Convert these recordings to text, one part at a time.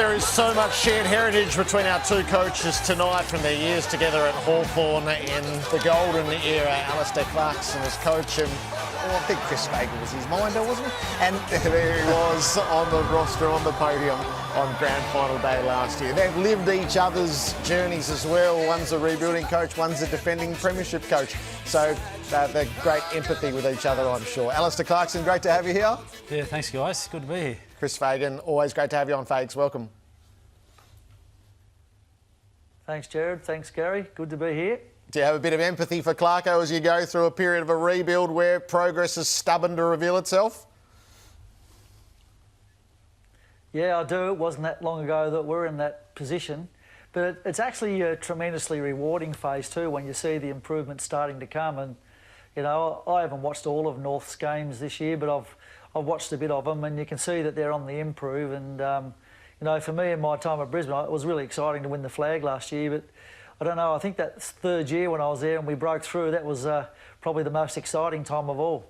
There is so much shared heritage between our two coaches tonight from their years together at Hawthorn in the golden era. Alastair Clarkson as coach, and I think Chris Fagan was his minder, wasn't he? And there he was on the roster, on the podium on grand final day last year. They've lived each other's journeys as well. One's a rebuilding coach, one's a defending premiership coach. So they're great empathy with each other, I'm sure. Alastair Clarkson, great to have you here. Yeah, thanks guys. Good to be here. Chris Fagan, always great to have you on, Fags. Welcome. Thanks, Jared. Thanks, Gary. Good to be here. Do you have a bit of empathy for Clarko as you go through a period of a rebuild where progress is stubborn to reveal itself? Yeah, I do. It wasn't that long ago that we're in that position. But it's actually a tremendously rewarding phase too when you see the improvement starting to come. And, you know, I haven't watched all of North's games this year, but I've watched a bit of them, and you can see that they're on the improve. And, you know, for me in my time at Brisbane, it was really exciting to win the flag last year. But I don't know, I think that third year when I was there and we broke through, that was probably the most exciting time of all.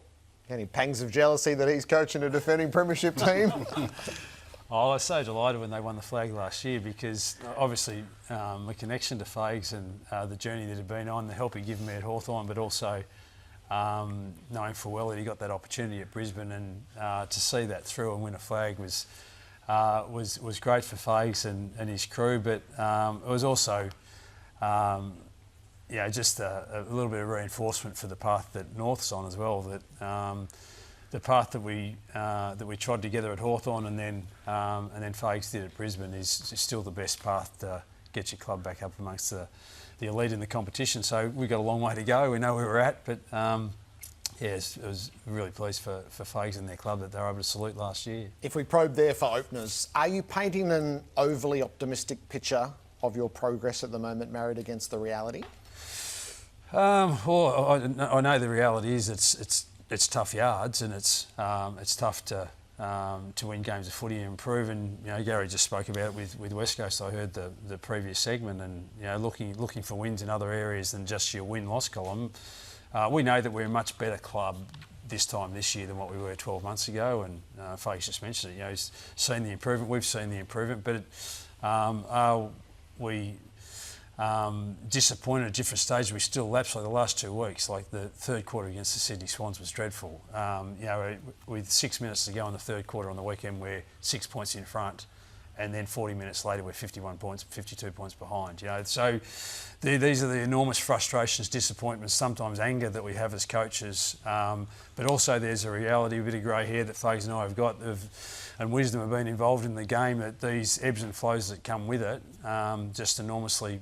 Any pangs of jealousy that he's coaching a defending premiership team? Oh, I was so delighted when they won the flag last year because obviously the connection to Fags and the journey that he'd been on, the help he'd given me at Hawthorn, but also knowing full well that he got that opportunity at Brisbane, and to see that through and win a flag was great for Fags and his crew. But it was also just a little bit of reinforcement for the path that North's on as well. That the path that we trod together at Hawthorn and then Fags did at Brisbane is still the best path to get your club back up amongst the elite in the competition. So we've got a long way to go. We know where we're at, but it was really pleased for Fags and their club that they were able to salute last year. If we probe there for openers, are you painting an overly optimistic picture of your progress at the moment, married against the reality? Well, I know the reality is it's tough yards, and it's tough to win games of footy and improve. And you know, Gary just spoke about it with West Coast. I heard the previous segment, and you know, looking for wins in other areas than just your win-loss column. We know that we're a much better club this time this year than what we were 12 months ago. And Fags just mentioned it. You know, he's seen the improvement. We've seen the improvement, but are we disappointed at different stages? We still lapsed like the last 2 weeks. Like the third quarter against the Sydney Swans was dreadful. You know, with 6 minutes to go in the third quarter on the weekend, we're 6 points in front, and then 40 minutes later we're 52 points behind. You know, so these are the enormous frustrations, disappointments, sometimes anger that we have as coaches. But also there's a reality, a bit of grey hair that Fags and I have got and wisdom have been involved in the game, that these ebbs and flows that come with it, just enormously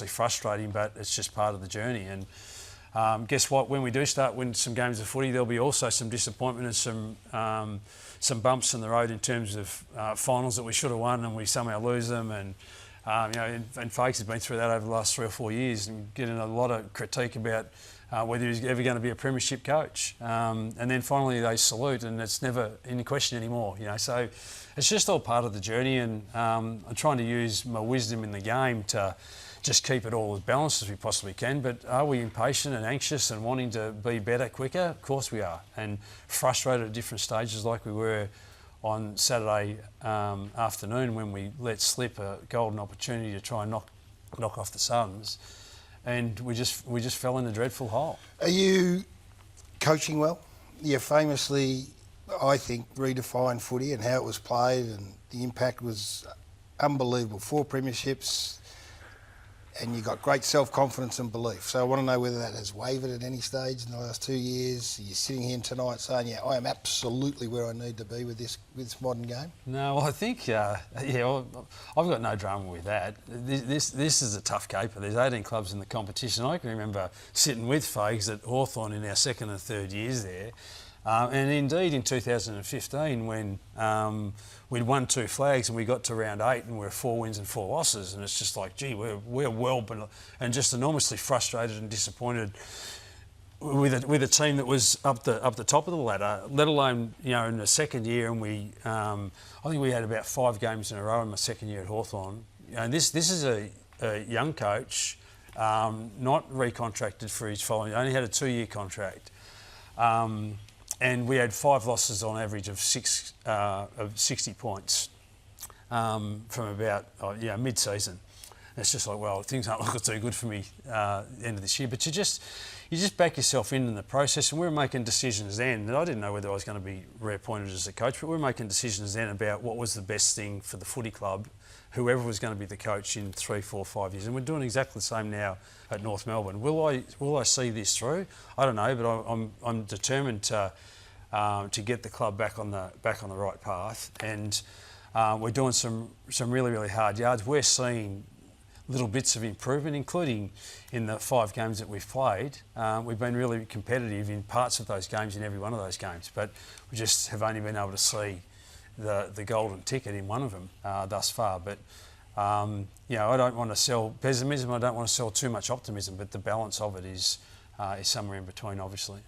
frustrating, but it's just part of the journey. And guess what? When we do start winning some games of footy, there'll be also some disappointment and some bumps in the road in terms of finals that we should have won and we somehow lose them. And you know, and Fags has been through that over the last 3 or 4 years and getting a lot of critique about whether he's ever going to be a premiership coach. And then finally they salute, and it's never in question anymore. You know, so it's just all part of the journey. And I'm trying to use my wisdom in the game to just keep it all as balanced as we possibly can. But are we impatient and anxious and wanting to be better quicker? Of course we are. And frustrated at different stages, like we were on Saturday afternoon when we let slip a golden opportunity to try and knock off the Suns. And we just fell in a dreadful hole. Are you coaching well? You famously, I think, redefined footy and how it was played, and the impact was unbelievable. 4 premierships, and you got great self-confidence and belief. So I want to know whether that has wavered at any stage in the last 2 years. You're sitting here tonight saying, yeah, I am absolutely where I need to be with this modern game. No, well, I think, I've got no drama with that. This is a tough caper. There's 18 clubs in the competition. I can remember sitting with Fags at Hawthorn in our second and third years there. And indeed in 2015 when we'd won 2 flags and we got to round 8 and we're 4 wins and 4 losses, and it's just like, gee, we're well, and just enormously frustrated and disappointed with a team that was up the top of the ladder, let alone, you know, in the second year. And we I think we had about 5 games in a row in my second year at Hawthorn. And this is a young coach, not recontracted for his following, only had a 2-year contract. And we had 5 losses on average of 60 points. from about mid-season. It's just like, well, things aren't looking too good for me end of this year. But you just back yourself in the process, and we were making decisions then. And I didn't know whether I was going to be reappointed as a coach, but we were making decisions then about what was the best thing for the footy club, whoever was going to be the coach in 3, 4, 5 years. And we're doing exactly the same now at North Melbourne. Will I see this through? I don't know, but I'm determined to get the club back on the right path. And we're doing some really, really hard yards. We're seeing little bits of improvement, including in the 5 games that we've played. We've been really competitive in parts of those games, in every one of those games, but we just have only been able to see the golden ticket in one of them thus far. But I don't want to sell pessimism, I don't want to sell too much optimism, but the balance of it is somewhere in between, obviously.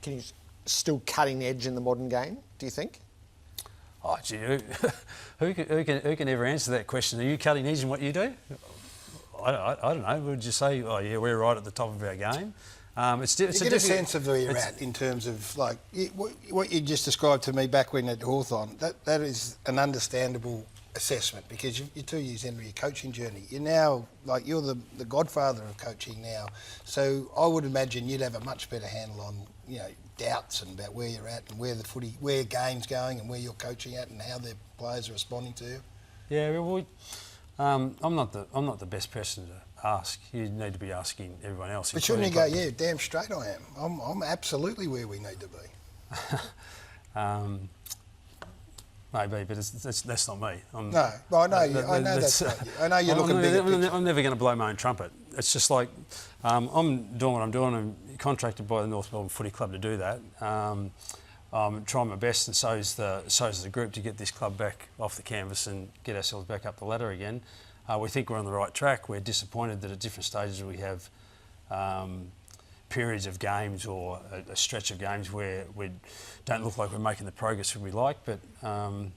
Can you still cutting edge in the modern game, do you think? Oh, gee, who can ever answer that question? Are you cutting edge in what you do? I don't know. Would you say, oh yeah, we're right at the top of our game? You get a sense of where you're at in terms of like what you just described to me back when at Hawthorn. That is an understandable assessment because you're 2 years into your coaching journey. You're now you're the godfather of coaching now. So I would imagine you'd have a much better handle on doubts and about where you're at and where game's going and where you're coaching at and how the players are responding to you. Yeah, well, I'm not the best person to ask. You need to be asking everyone else. But shouldn't you go, yeah, damn straight I am. I'm absolutely where we need to be. Maybe, but that's not me. No, well, I know that's not you. I know you're looking big at picture. I'm never going to blow my own trumpet. It's just like I'm doing what I'm doing. I'm contracted by the North Melbourne Footy Club to do that. I'm trying my best, and so's the group, to get this club back off the canvas and get ourselves back up the ladder again. We think we're on the right track. We're disappointed that at different stages we have periods of games or a stretch of games where we don't look like we're making the progress we like. But I'm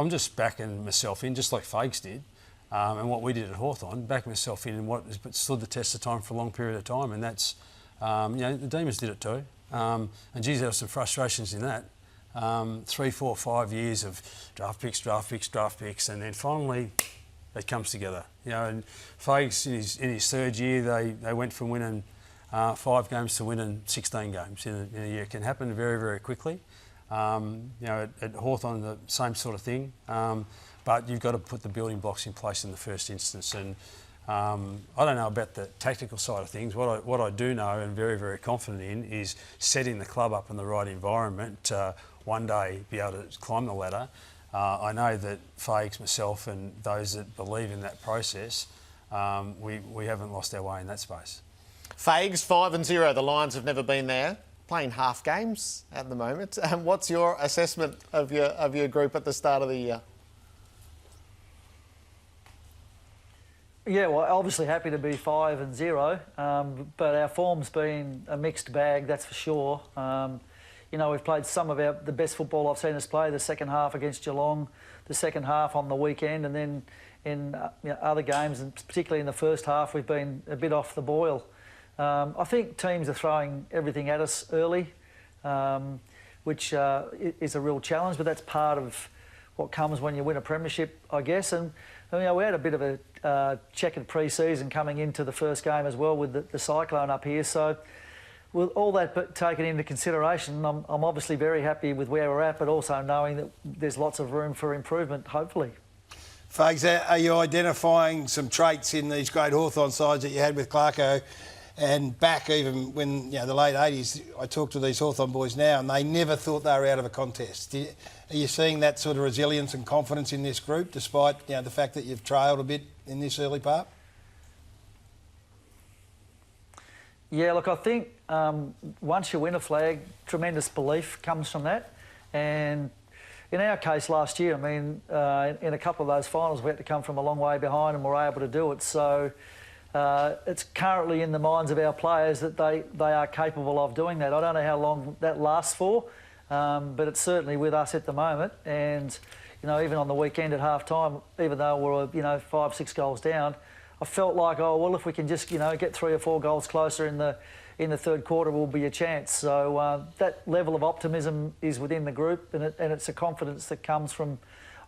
just backing myself in, just like Fags did, and what we did at Hawthorn, backing myself in what has stood the test of time for a long period of time, and that's the Demons did it too. And geez, there were some frustrations in that. 3, 4, 5 years of draft picks, and then finally it comes together. And Fags in his third year, they went from winning 5 games to winning 16 games in a year. It can happen very, very quickly. At Hawthorn, the same sort of thing. But you've got to put the building blocks in place in the first instance. And I don't know about the tactical side of things. What I do know and very, very confident in is setting the club up in the right environment to one day be able to climb the ladder. I know that Fags, myself and those that believe in that process, we haven't lost our way in that space. Fags, 5-0. The Lions have never been there. Playing half games at the moment. What's your assessment of your group at the start of the year? Yeah, well, obviously happy to be 5-0, but our form's been a mixed bag, that's for sure. We've played some of the best football I've seen us play, the second half against Geelong, the second half on the weekend, and then in other games, and particularly in the first half, we've been a bit off the boil. I think teams are throwing everything at us early, which is a real challenge, but that's part of what comes when you win a premiership, I guess. And we had a bit of a checkered pre-season coming into the first game as well with the cyclone up here. So with all that taken into consideration, I'm obviously very happy with where we're at, but also knowing that there's lots of room for improvement, hopefully. Fags, are you identifying some traits in these great Hawthorn sides that you had with Clarko? And back even when, the late 80s, I talk to these Hawthorn boys now and they never thought they were out of a contest. Are you seeing that sort of resilience and confidence in this group despite, the fact that you've trailed a bit in this early part? Yeah, look, I think once you win a flag, tremendous belief comes from that. And in our case last year, in a couple of those finals, we had to come from a long way behind and we're able to do it. So it's currently in the minds of our players that they are capable of doing that. I don't know how long that lasts for, but it's certainly with us at the moment. And, even on the weekend at half-time, even though we're, 5, 6 goals down, I felt like, if we can just, get 3 or 4 goals closer in the third quarter, will be a chance. So that level of optimism is within the group, and it's a confidence that comes from,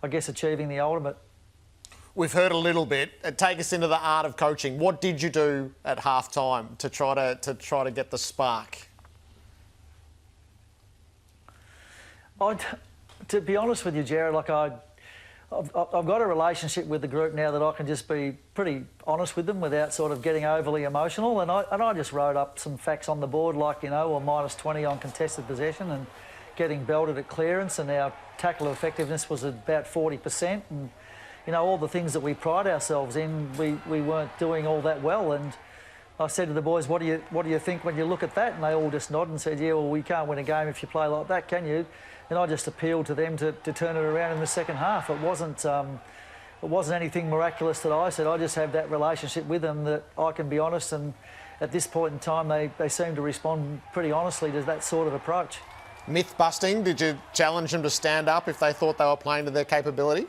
I guess, achieving the ultimate. We've heard a little bit. Take us into the art of coaching. What did you do at half time to try to get the spark? To be honest with you, Jared, like I've got a relationship with the group now that I can just be pretty honest with them without sort of getting overly emotional. And I just wrote up some facts on the board, like, you know, minus 20 on contested possession and getting belted at clearance, and our tackle effectiveness was about 40%. And, you know, all the things that we pride ourselves in, we weren't doing all that well. And I said to the boys, what do you think when you look at that? And they all just nodded and said, yeah, well, we can't win a game if you play like that, can you? And I just appealed to them to turn it around in the second half. It wasn't anything miraculous that I said. I just have that relationship with them that I can be honest, and at this point in time they seem to respond pretty honestly to that sort of approach. Myth busting, did you challenge them to stand up if they thought they were playing to their capabilities?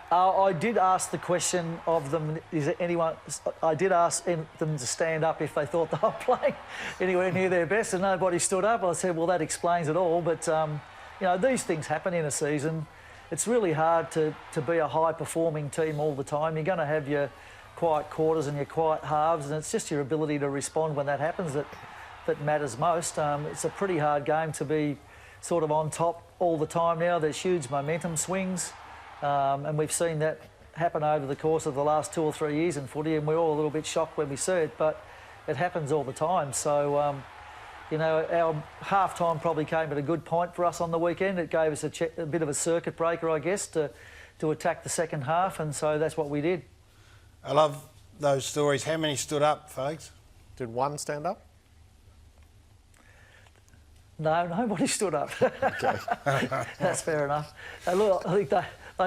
I did ask the question of them, is there anyone... I did ask them to stand up if they thought they were playing anywhere near their best, and nobody stood up. I said, well, that explains it all. But, you know, these things happen in a season. It's really hard to be a high-performing team all the time. You're going to have your quiet quarters and your quiet halves, and it's just your ability to respond when that happens that matters most. It's a pretty hard game to be sort of on top all the time now. There's huge momentum swings. And we've seen that happen over the course of the last 2 or 3 years in footy, and we're all a little bit shocked when we see it, but it happens all the time. So, you know, our half-time probably came at a good point for us on the weekend. It gave us a bit of a circuit breaker, I guess, to attack the second half, and so that's what we did. I love those stories. How many stood up, folks? Did one stand up? No, nobody stood up. Okay. That's fair enough. I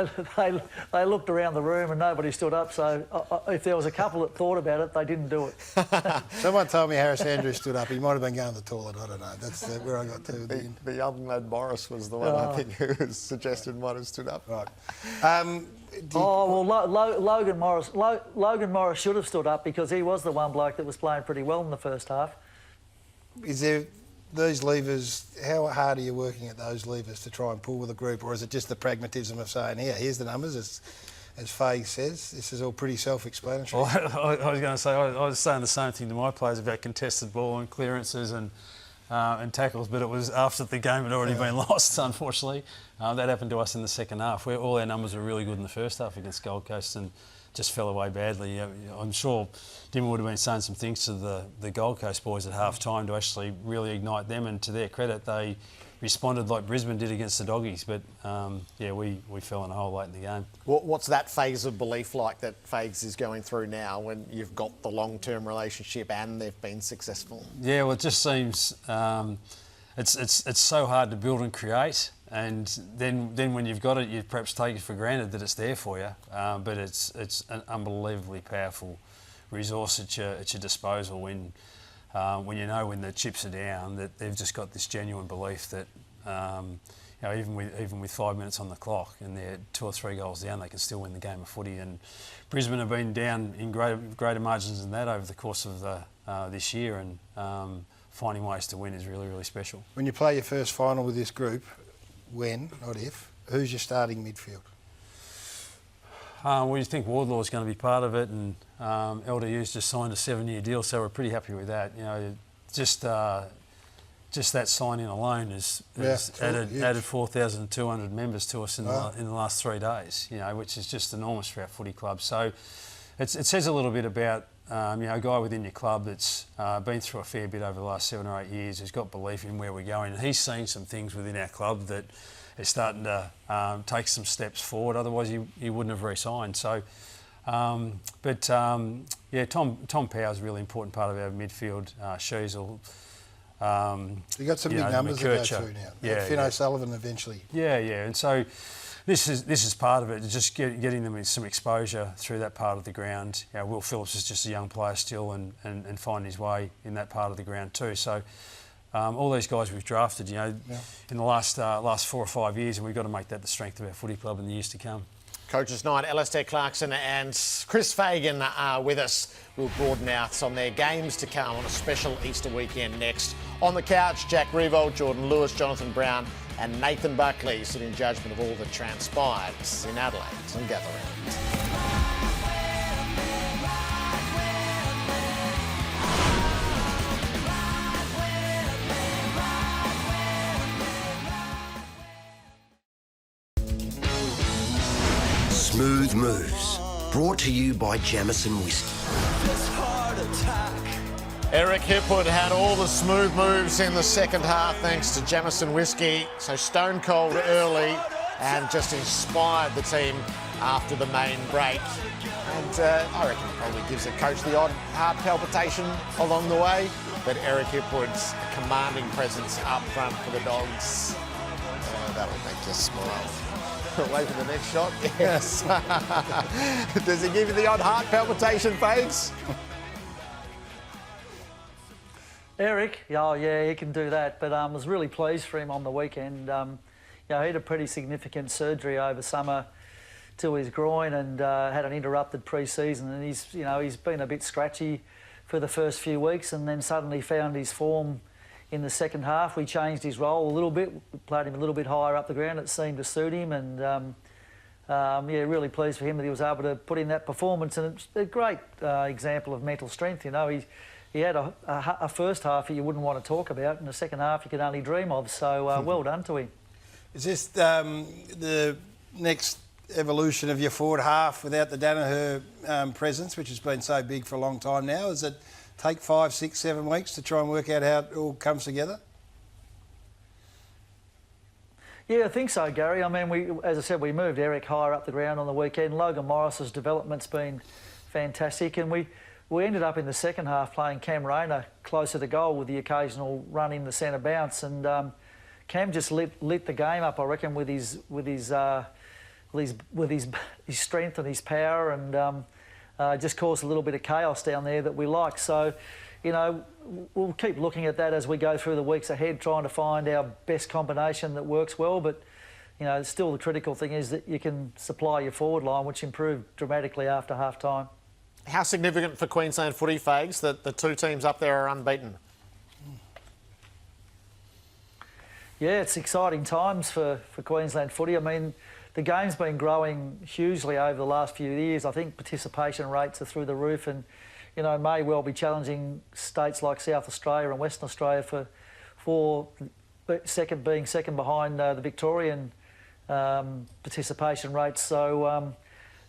think they looked around the room and nobody stood up, so if there was a couple that thought about it, they didn't do it. Someone told me Harris Andrews stood up. He might have been going to the toilet, I don't know. That's where I got to. The young lad Morris was the one I think who was suggested might have stood up. Right. Logan Morris should have stood up because he was the one bloke that was playing pretty well in the first half. Is there... These levers, how hard are you working at those levers to try and pull with a group, or is it just the pragmatism of saying, here's the numbers, as Faye says, this is all pretty self-explanatory? Well, I was going to say, I was saying the same thing to my players about contested ball and clearances and tackles, but it was after the game had already been lost, unfortunately. That happened to us in the second half, where all our numbers were really good in the first half against Gold Coast and just fell away badly. I'm sure Dimmer would have been saying some things to the Gold Coast boys at half-time to actually really ignite them, and to their credit, they responded like Brisbane did against the Doggies, but we fell in a hole late in the game. What's that phase of belief like that Fags is going through now when you've got the long-term relationship and they've been successful? Yeah, well, it just seems it's so hard to build and create. And then when you've got it, you perhaps take it for granted that it's there for you. But it's an unbelievably powerful resource at your disposal when you know when the chips are down that they've just got this genuine belief that you know, even with 5 minutes on the clock and they're 2 or 3 goals down, they can still win the game of footy. And Brisbane have been down in greater margins than that over the course of this year, and finding ways to win is really, really special. When you play your first final with this group, when, not if, who's your starting midfield? Well, you think Wardlaw's going to be part of it, and LDU's just signed a 7-year deal, so we're pretty happy with that. You know, just that signing alone has added 4,200 members to us in the last 3 days. You know, which is just enormous for our footy club. So it says a little bit about you know, a guy within your club that's been through a fair bit over the last 7 or 8 years, who's got belief in where we're going. And he's seen some things within our club that is starting to take some steps forward. Otherwise, he wouldn't have re-signed. So, yeah, Tom Power's a really important part of our midfield. Sheasel. You got some big numbers to go through now. Yeah, Finn O'Sullivan eventually. Yeah, and so. This is part of it, just getting them some exposure through that part of the ground. You know, Will Phillips is just a young player still and finding his way in that part of the ground too. So all these guys we've drafted, you know, in the last 4 or 5 years, and we've got to make that the strength of our footy club in the years to come. Coaches Night, Alastair Clarkson and Chris Fagan are with us. We'll broaden out on their games to come on a special Easter weekend next. On the couch, Jack Revolt, Jordan Lewis, Jonathan Brown and Nathan Buckley sit in judgment of all that transpired in Adelaide and Gather Round. Smooth Moves, brought to you by Jamison Whiskey. Eric Hipwood had all the smooth moves in the second half thanks to Jamison Whiskey, so stone cold early and just inspired the team after the main break. And I reckon it probably gives the coach the odd heart palpitation along the way, but Eric Hipwood's commanding presence up front for the Dogs, that'll make you smile. Wait for the next shot. Yes. Does he give you the odd heart palpitation, Fags? Eric, oh yeah, he can do that. But I was really pleased for him on the weekend. He had a pretty significant surgery over summer to his groin and had an interrupted pre-season, and he's been a bit scratchy for the first few weeks, and then suddenly found his form in the second half. We changed his role a little bit, played him a little bit higher up the ground. It seemed to suit him, and really pleased for him that he was able to put in that performance. And it's a great example of mental strength. He had a first half that you wouldn't want to talk about, and the second half you could only dream of. So well done to him. Is this the next evolution of your forward half without the Danaher presence, which has been so big for a long time now? Is it take 5, 6, 7 weeks to try and work out how it all comes together? Yeah, I think so, Gary. I mean, as I said, we moved Eric higher up the ground on the weekend. Logan Morris's development's been fantastic, and we ended up in the second half playing Cam Rayner closer to goal with the occasional run in the centre bounce, and Cam just lit the game up, I reckon, with his strength and his power, and just caused a little bit of chaos down there that we like. So, we'll keep looking at that as we go through the weeks ahead, trying to find our best combination that works well. But, still the critical thing is that you can supply your forward line, which improved dramatically after half-time. How significant for Queensland footy, Fags, that the two teams up there are unbeaten? Yeah, it's exciting times for Queensland footy. I mean, the game's been growing hugely over the last few years. I think participation rates are through the roof, and may well be challenging states like South Australia and Western Australia for being second behind the Victorian participation rates. So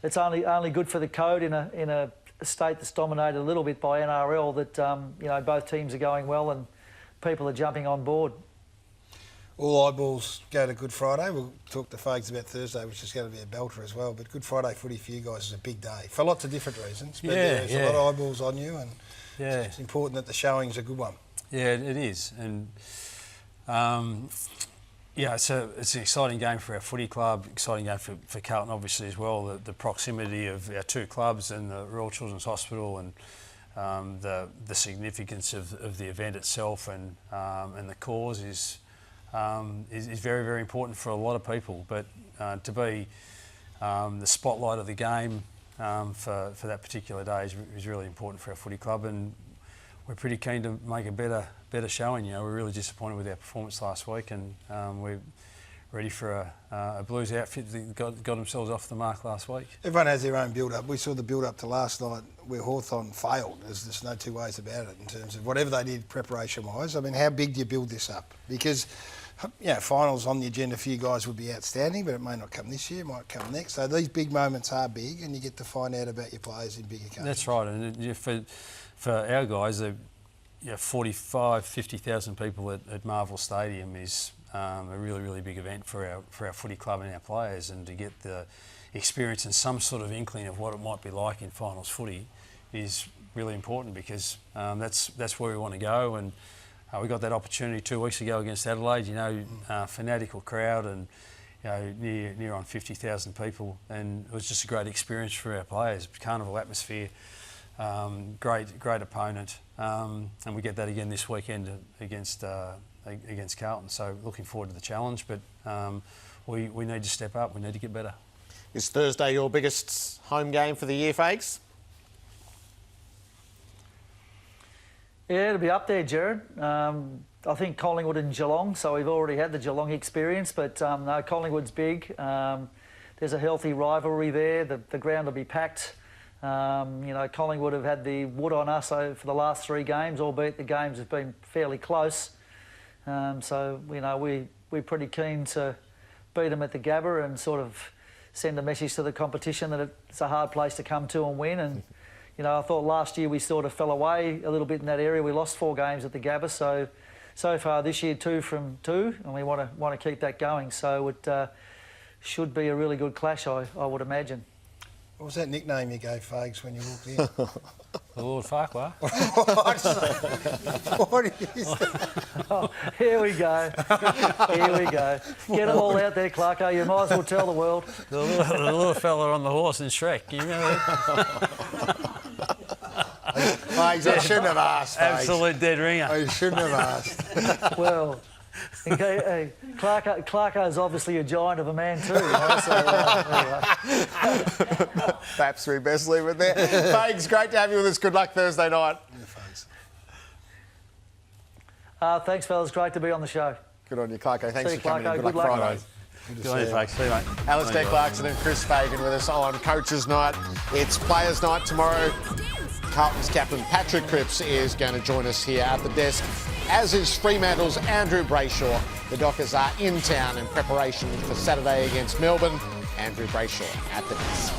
it's only good for the code in a state that's dominated a little bit by NRL that both teams are going well and people are jumping on board. All eyeballs go to Good Friday. We'll talk to Fags about Thursday, which is going to be a belter as well. But Good Friday footy for you guys is a big day for lots of different reasons. But there's a lot of eyeballs on you, and it's important that the showing's a good one. Yeah, it is. And it's an exciting game for our footy club, exciting game for Carlton obviously as well. The proximity of our two clubs and the Royal Children's Hospital, and the significance of the event itself and the cause is very, very important for a lot of people. But to be the spotlight of the game for that particular day is really important for our footy club, and we're pretty keen to make a better showing. We're really disappointed with our performance last week, and we're ready for a Blues outfit that got themselves off the mark last week. Everyone has their own build-up. We saw the build-up to last night where Hawthorn failed. There's just no two ways about it in terms of whatever they did preparation-wise. I mean, how big do you build this up? Because finals on the agenda for you guys would be outstanding, but it may not come this year, it might come next. So these big moments are big, and you get to find out about your players in bigger occasions. That's right, and for our guys, 45,000, 50,000 people at Marvel Stadium is a really, really big event for our footy club and our players, and to get the experience and some sort of inkling of what it might be like in finals footy is really important, because that's where we want to go. And we got that opportunity 2 weeks ago against Adelaide, fanatical crowd, and near on 50,000 people, and it was just a great experience for our players. Carnival atmosphere, great opponent, and we get that again this weekend against Carlton. So looking forward to the challenge, but we need to step up. We need to get better. Is Thursday your biggest home game for the year, Fags? Yeah, it'll be up there, Jared. I think Collingwood and Geelong, so we've already had the Geelong experience, but no, Collingwood's big. There's a healthy rivalry there. The ground will be packed. Collingwood have had the wood on us for the last 3 games, albeit the games have been fairly close. We're pretty keen to beat them at the Gabba and sort of send a message to the competition that it's a hard place to come to and win. And I thought last year we sort of fell away a little bit in that area. We lost 4 games at the Gabba, so far this year 2 from 2, and we want to keep that going. So it should be a really good clash, I would imagine. What was that nickname you gave Fags when you walked in? The Lord Farquhar. What is that? Oh, here we go. Here we go. Get it all out there, Clarko. You might as well tell the world. The little fella on the horse in Shrek. You remember that? Fags, I shouldn't have asked, Fags. Absolute dead ringer. I shouldn't have asked. Well, Clarko's obviously a giant of a man too. Anyway. Perhaps we best leave it there. Fags, great to have you with us. Good luck Thursday night. Thanks, fellas. Great to be on the show. Good on you, Clarko. Thanks See for coming Clarko. in. Good luck. Friday. Good on you, folks. See you, mate. Alastair Clarkson and Chris Fagan with us on Coaches Night. It's Players Night tomorrow. Carlton's captain Patrick Cripps is going to join us here at the desk, as is Fremantle's Andrew Brayshaw. The Dockers are in town in preparation for Saturday against Melbourne. Andrew Brayshaw at the desk.